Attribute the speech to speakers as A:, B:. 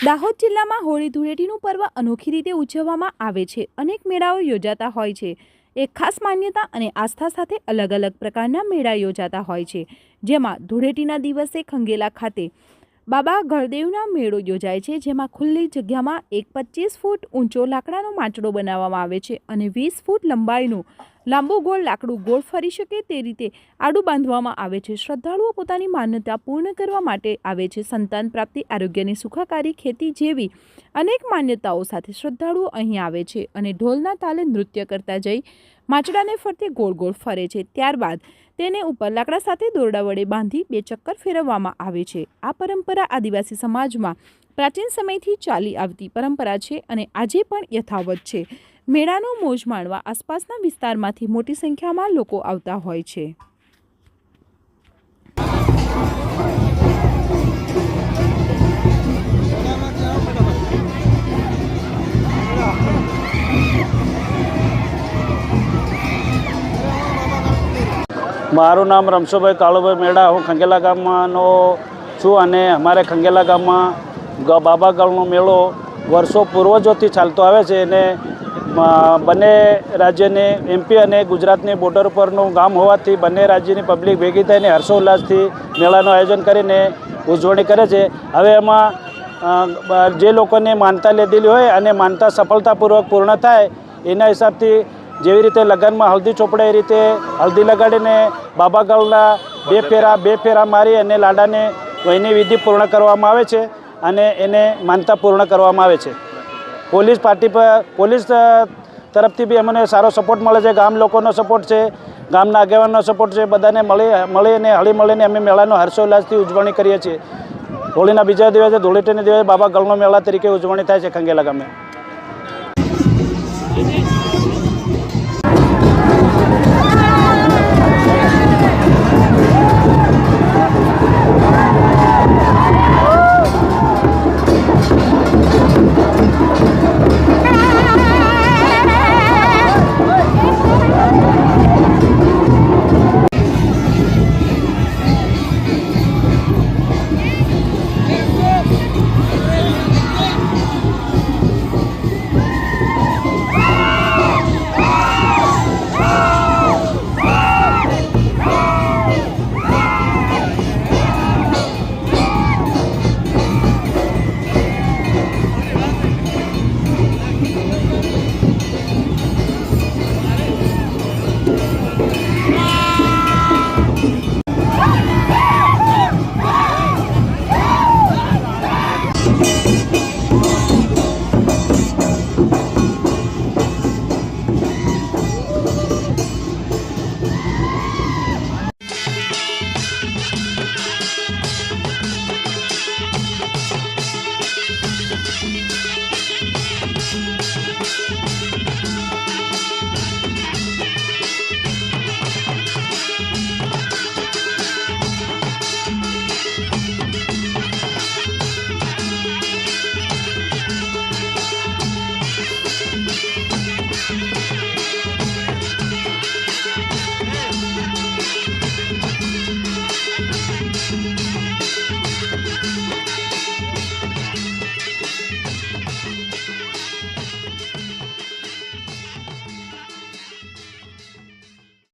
A: દાહોદ જિલ્લામાં હોળી ધૂળેટીનું પર્વ અનોખી રીતે ઉજવવામાં આવે છે। અનેક મેળાઓ યોજાતા હોય છે। એક ખાસ માન્યતા અને આસ્થા સાથે અલગ અલગ પ્રકારના મેળા યોજાતા હોય છે, જેમાં ધૂળેટીના દિવસે ખંગેલા ખાતે બાબા ગળદેવના મેળો યોજાય છે, જેમાં ખુલ્લી જગ્યામાં એક 25 ફૂટ ઊંચો લાકડાનો માંચડો બનાવવામાં આવે છે અને 20 ફૂટ લંબાઈનું લાંબુ ગોળ લાકડું ગોળ ફરી શકે તે રીતે આડું બાંધવામાં આવે છે। શ્રદ્ધાળુઓ પોતાની માન્યતા પૂર્ણ કરવા માટે આવે છે। સંતાન પ્રાપ્તિ, આરોગ્યની સુખાકારી, ખેતી જેવી અનેક માન્યતાઓ સાથે શ્રદ્ધાળુઓ અહીં આવે છે અને ઢોલના તાલે નૃત્ય કરતા જઈ માંચડાને ફરતે ગોળ ગોળ ફરે છે। ત્યારબાદ તેને ઉપર લાકડા સાથે દોરડા વડે બાંધી 2 ચક્કર ફેરવવામાં આવે છે। આ પરંપરા આદિવાસી સમાજમાં પ્રાચીન સમયથી ચાલી આવતી પરંપરા છે અને આજે પણ યથાવત છે। મેળાનો મોજ માણવા આસપાસના વિસ્તારમાંથી મોટી સંખ્યામાં લોકો આવતા હોય છે।
B: મારું નામ રમસોભાઈ કાળુભાઈ મેડા, હું ખંગેલા ગામનો છું અને અમારે ખંગેલા ગામમાં બાબા ગળનો મેળો વર્ષો પૂર્વજોથી ચાલતો આવે છે અને બંને રાજ્યની MP અને ગુજરાતની બોર્ડર ઉપરનું ગામ હોવાથી બંને રાજ્યની પબ્લિક ભેગી થઈને હર્ષોલ્લાસથી મેળાનું આયોજન કરીને ઉજવણી કરે છે। હવે એમાં જે લોકોને માનતા લીધેલી હોય અને માનતા સફળતાપૂર્વક પૂર્ણ થાય એના હિસાબથી જેવી રીતે લગ્નમાં હલ્દી ચોપડે એ રીતે હલ્દી લગાડીને બાબા ગળના બે ફેરા મારી અને લાડાને વહીની વિધિ પૂર્ણ કરવામાં આવે છે અને એને માનતા પૂર્ણ કરવામાં આવે છે। પોલીસ તરફથી બી અમને સારો સપોર્ટ મળે છે, ગામ લોકોનો સપોર્ટ છે, ગામના આગેવાનનો સપોર્ટ છે। બધાને મળીને હળી મળીને અમે મેળાનો હર્ષોલ્લાસથી ઉજવણી કરીએ છીએ। હોળીના બીજા દિવસે ધૂળેટીના દિવસે બાબા ગળનો મેળા તરીકે ઉજવણી થાય છે ખંગેલા ગામે।